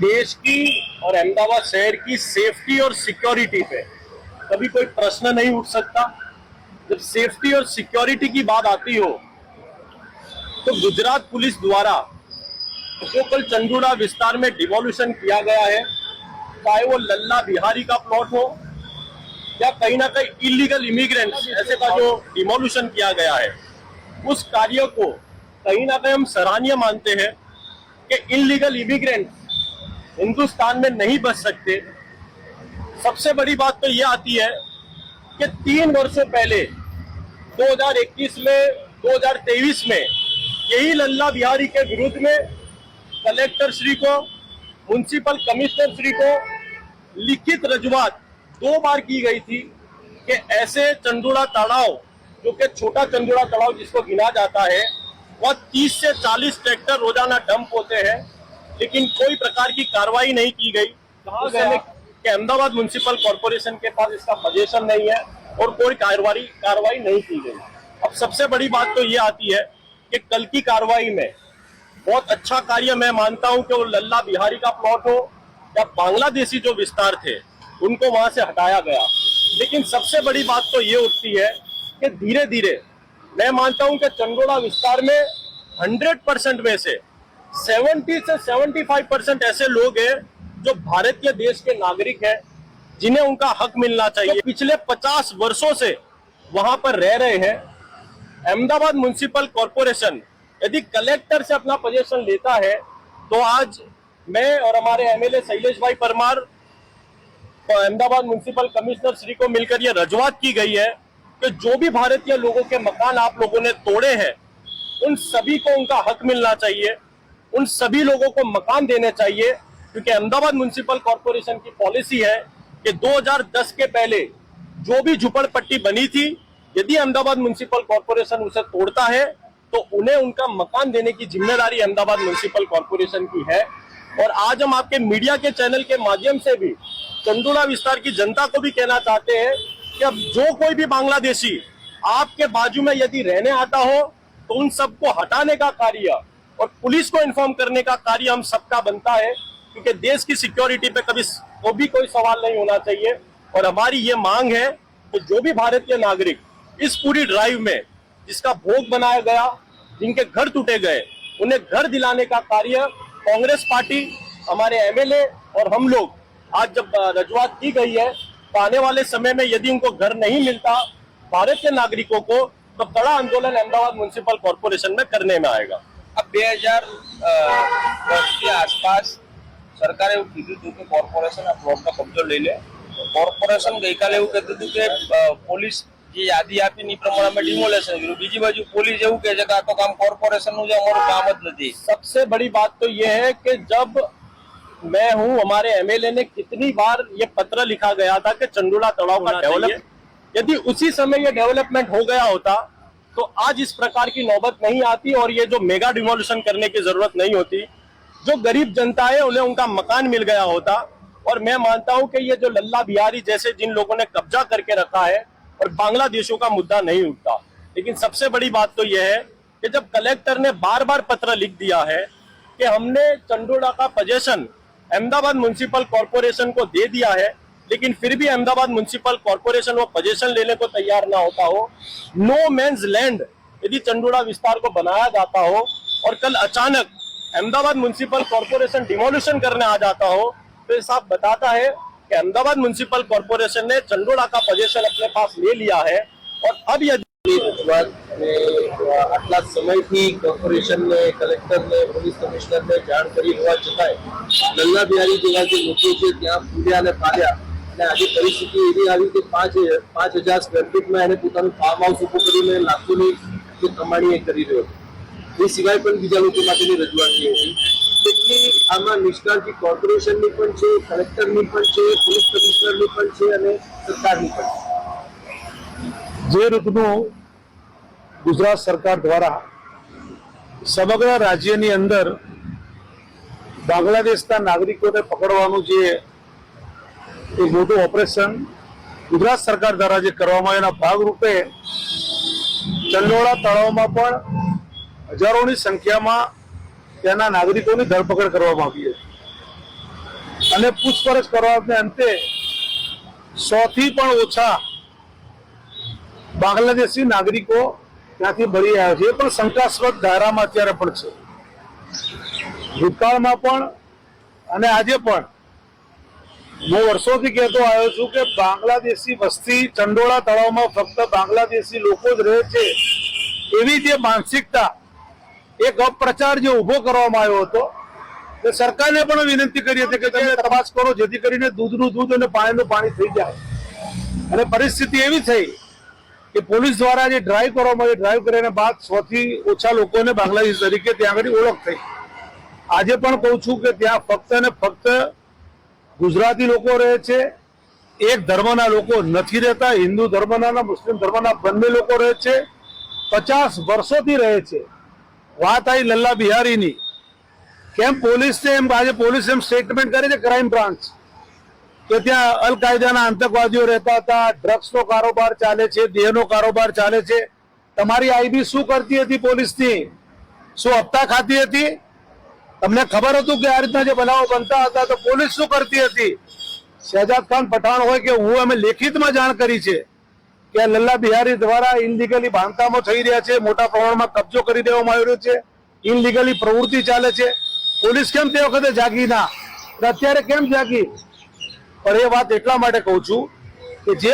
देश की और अहमदाबाद शहर की सेफ्टी और सिक्योरिटी पे कभी कोई प्रश्न नहीं उठ सकता। जब सेफ्टी और सिक्योरिटी की बात आती हो तो गुजरात पुलिस द्वारा जो कल चंदूड़ा विस्तार में डिमोल्यूशन किया गया है, चाहे वो लल्ला बिहारी का प्लॉट हो या कहीं ना कहीं इलीगल इमिग्रेंट्स ऐसे का जो डिमोल्यूशन किया गया है, उस कार्य को कहीं ना कहीं हम सराहनीय मानते हैं कि इलीगल इमिग्रेंट हिंदुस्तान में नहीं बच सकते। सबसे बड़ी बात तो ये आती है कि 3 वर्षों पहले 2021 में 2023 में यही लल्ला बिहारी के विरुद्ध में कलेक्टर श्री को, म्युनिसिपल कमिश्नर श्री को लिखित रजूआत 2 बार की गई थी कि ऐसे चंदूड़ा तालाब, जो कि छोटा चंदूड़ा तालाब जिसको गिना जाता है, वह 30 से 40 ट्रैक्टर रोजाना डंप होते हैं, लेकिन कोई प्रकार की कार्रवाई नहीं की गई। कहा गया कि अहमदाबाद म्युनिसिपल कॉर्पोरेशन के पास इसका पोजीशन नहीं है और कोई कार्रवाई नहीं की गई। अब सबसे बड़ी बात तो ये आती है कि कल की कार्रवाई में बहुत अच्छा कार्य मैं मानता हूं कि वो लल्ला बिहारी का प्लॉट हो या बांग्लादेशी जो विस्तार थे उनको वहां से हटाया गया। लेकिन सबसे बड़ी बात तो ये उठती है कि धीरे धीरे मैं मानता हूं कि चंदोड़ा विस्तार में 100% में से 70 से 75% ऐसे लोग हैं जो भारतीय देश के नागरिक हैं, जिन्हें उनका हक मिलना चाहिए। तो पिछले 50 वर्षों से वहां पर रह रहे हैं। अहमदाबाद म्युनिसिपल कॉर्पोरेशन यदि कलेक्टर से अपना पोजीशन लेता है तो आज मैं और हमारे एमएलए शैलेश भाई परमार और अहमदाबाद म्युनिसिपल कमिश्नर श्री को मिलकर यह रजूआत की गई है कि जो भी भारतीय लोगों के मकान आप लोगों ने तोड़े हैं, उन सभी को उनका हक मिलना चाहिए, उन सभी लोगों को मकान देने चाहिए। क्योंकि अहमदाबाद म्युनिसिपल कॉर्पोरेशन की पॉलिसी है कि 2010 के पहले जो भी झुपड़पट्टी बनी थी, यदि अहमदाबाद म्युनिसिपल कॉर्पोरेशन उसे तोड़ता है तो उन्हें उनका मकान देने की जिम्मेदारी अहमदाबाद म्युनिसिपल कॉर्पोरेशन की है। और आज हम आपके मीडिया के चैनल के माध्यम से भी चंदूड़ा विस्तार की जनता को भी कहना चाहते हैं कि अब जो कोई भी बांग्लादेशी आपके बाजू में यदि रहने आता हो तो उन सबको हटाने का कार्य और पुलिस को इन्फॉर्म करने का कार्य हम सबका बनता है, क्योंकि देश की सिक्योरिटी पे कभी कोई सवाल नहीं होना चाहिए। और हमारी ये मांग है कि जो भी भारतीय नागरिक इस पूरी ड्राइव में जिसका भोग बनाया गया, जिनके घर टूटे गए, उन्हें घर दिलाने का कार्य कांग्रेस पार्टी, हमारे एमएलए और हम लोग आज जब रजूआत की गई है तो आने वाले समय में यदि उनको घर नहीं मिलता भारतीय नागरिकों को, तो कड़ा आंदोलन अहमदाबाद म्युनिसिपल कॉर्पोरेशन में करने में आएगा। अब 2010 के आसपास સરકારે એવું કીધું હતું કે કોર્પોરેશન આ પ્લોટનો કબજો લઈ લે। કોર્પોરેશન ગઈકાલે એવું કહેતું હતું કે પોલીસ જે યાદી આપીને એ પ્રમાણે અમે ડિમોલેશન કર્યું। બીજી બાજુ પોલીસ એવું કહે છે કે આ તો કામ કોર્પોરેશનનું છે, અમારું કામ જ નથી। सबसे बड़ी बात तो ये है कि जब मैं हूं, हमारे एमएलए ने कितनी बार ये पत्र लिखा गया था कि चंदूड़ा तालाब का डेवलप, यदि उसी समय ये डेवलपमेंट हो गया होता तो आज इस प्रकार की नौबत नहीं आती और ये जो मेगा डिमोल्यूशन करने की जरूरत नहीं होती। जो गरीब जनता है उन्हें उनका मकान मिल गया होता। और मैं मानता हूं कि ये जो लल्ला बिहारी जैसे जिन लोगों ने कब्जा करके रखा है और बांग्लादेशों का मुद्दा नहीं उठता। लेकिन सबसे बड़ी बात तो यह है कि जब कलेक्टर ने बार बार पत्र लिख दिया है कि हमने चंदूड़ा का पोजीशन अहमदाबाद म्युनिसिपल कॉर्पोरेशन को दे दिया है, लेकिन फिर भी अहमदाबाद म्युनिसिपल कॉर्पोरेशन वो पोजीशन लेने को तैयार ना होता हो, नो मैंस लैंड यदि चंदूड़ा विस्तार को बनाया जाता हो और कल अचानक अहमदाबाद म्युनिसिपल कॉर्पोरेशन डिमोल्यूशन करने आ जाता हो, तो ये साफ बताता है कि अहमदाबाद म्युनिसिपल कॉर्पोरेशन ने चंदूड़ा का पोजीशन अपने पास ले लिया है। और अब यदि આટલા સમયથી કોર્પોરેશનને, કલેક્ટરને, પોલીસ કમિશનરને જાણ કરી હોવા છતાંય લલ્લા બિહારી જેવા જે લોકો છે ત્યાં પૂર્યા અને પાડ્યા, અને આજે પરિસ્થિતિ એવી આવી કે 5,000 સ્ક્વેર ફીટમાં એને પોતાનું ફાર્મ હાઉસ ઊભું કરીને લાખોની જે કમાણી એ કરી રહ્યો હતો। એ સિવાય પણ બીજા લોકો માટેની રજૂઆત થઈ હતી। એટલી આમાં નિષ્કાળજી કોર્પોરેશનની પણ છે, કલેક્ટરની પણ છે, પોલીસ કમિશનરની પણ છે અને સરકારની પણ છે। જે રીતનું ગુજરાત સરકાર દ્વારા સમગ્ર રાજ્યની અંદર બાંગ્લાદેશના નાગરિકોને પકડવાનું જે એક મોટું ઓપરેશન ગુજરાત સરકાર દ્વારા જે કરવામાં આવ્યું, એના ભાગરૂપે ચંદોળા તળાવમાં પણ હજારોની સંખ્યામાં ત્યાંના નાગરિકોની ધરપકડ કરવામાં આવી હતી। અને પૂછપરછ કરવાને અંતે 100 થી પણ ઓછા બાંગ્લાદેશી નાગરિકો ત્યાંથી મળી આવ્યા છે. એ પણ શંકાસ્પદ ધારામાં અત્યારે પણ છે. ભૂતકાળમાં પણ અને આજે પણ હું વર્ષોથી કહેતો આવ્યો છું કે બાંગ્લાદેશી વસ્તી ચંડોળા તળાવમાં ફક્ત બાંગ્લાદેશી લોકો જ રહે છે, એવી જે માનસિકતા, એક અપપ્રચાર જે ઉભો કરવામાં આવ્યો હતો, તે સરકારને પણ વિનંતી કરી હતી કે તમે તપાસ કરો જેથી કરીને દૂધનું દૂધ અને પાણીનું પાણી થઈ જાય. અને પરિસ્થિતિ એવી થઈ કે પોલીસ દ્વારા જે ડ્રાઈવ કરવામાં આવી, ડ્રાઈવ કર્યા બાદ 100 થી ઓછા લોકોને બાંગ્લાદેશ તરીકે ત્યાં આગળ ઓળખ થઈ. આજે પણ કહું છું કે ત્યાં ફક્ત ને ફક્ત ગુજરાતી લોકો રહે છે, એક ધર્મના લોકો નથી રહેતા. હિન્દુ ધર્મના, મુસ્લિમ ધર્મના બંને લોકો રહે છે, 50 વર્ષોથી રહે છે. વાત આવી લલ્લા બિહારીની, કેમ પોલીસને એમ આજે પોલીસ એમ સ્ટેટમેન્ટ કરે છે, ક્રાઇમ બ્રાન્ચ, કે ત્યાં અલ કાયદાના આતંકવાદીઓ રહેતા હતા, ડ્રગ્સનો કારોબાર ચાલે છે, દેહનો કારોબાર ચાલે છે. તમારી આઈબી શું કરતી હતી પોલીસની? શું હપ્તા ખાતી હતી? તમને ખબર હતું કે આ રીતના જે બનાવો બનતા હતા તો પોલીસ શું કરતી હતી? શહેજાદ ખાન પઠાણ હોય કે હું, અમે લેખિતમાં જાણ કરી છે કે લલ્લા બિહારી દ્વારા ઇનલીગલી બાંધકામો થઈ રહ્યા છે, મોટા પ્રમાણમાં કબજો કરી દેવામાં આવી રહ્યો છે, ઇનલીગલી પ્રવૃત્તિ ચાલે છે. પોલીસ કેમ તે વખતે જાગી ના, અત્યારે કેમ જાગી? પણ એ વાત એટલા માટે કહું છું કે જે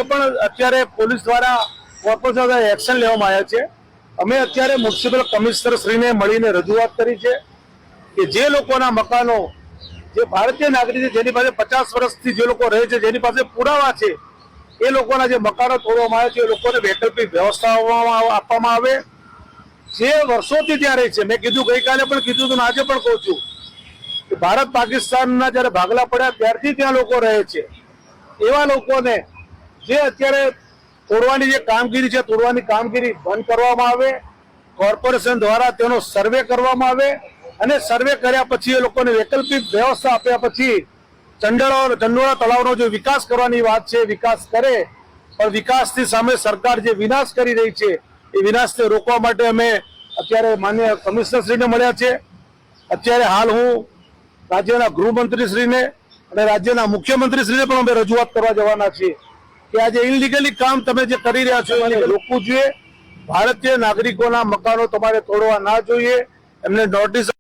પણ અત્યારે પોલીસ દ્વારા કોર્પોરેશન દ્વારા એક્શન લેવામાં આવ્યા છે, અમે અત્યારે મ્યુનિસિપલ કમિશનર શ્રીને મળીને રજૂઆત કરી છે કે જે લોકોના મકાનો, જે ભારતીય નાગરિક છે, જેની પાસે 50 વર્ષથી જે લોકો રહે છે, જેની પાસે પુરાવા છે, એ લોકોના જે મકાનો તોડવામાં આવે છે, એ લોકોને વૈકલ્પિક વ્યવસ્થા આપવામાં આવે. જે વર્ષોથી ત્યાં રહે છે, મેં કીધું ગઈકાલે પણ કીધું હતું, આજે પણ કહું છું કે ભારત પાકિસ્તાનના જયારે ભાગલા પડ્યા ત્યારથી ત્યાં લોકો રહે છે, એવા લોકોને જે અત્યારે તોડવાની જે કામગીરી છે, તોડવાની કામગીરી બંધ કરવામાં આવે. કોર્પોરેશન દ્વારા તેનો સર્વે કરવામાં આવે અને સર્વે કર્યા પછી એ લોકોને વૈકલ્પિક વ્યવસ્થા આપ્યા પછી ચંડોળા તળાવનો જે વિકાસ કરવાની વાત છે, વિકાસ કરે. પણ વિકાસની સામે સરકાર જે વિનાશ કરી રહી છે, એ વિનાશને રોકવા માટે અમે અત્યારે માન્ય કમિશનરશ્રીને મળ્યા છે. અત્યારે હાલ હું રાજ્યના ગૃહમંત્રીશ્રીને અને રાજ્યના મુખ્યમંત્રીશ્રીને પણ અમે રજૂઆત કરવા જવાના છીએ કે આજે ઇનલીગલી કામ તમે જે કરી રહ્યા છો એને રોકવું જોઈએ. ભારતીય નાગરિકોના મકાનો તમારે તોડવા ના જોઈએ, એમને નોટિસ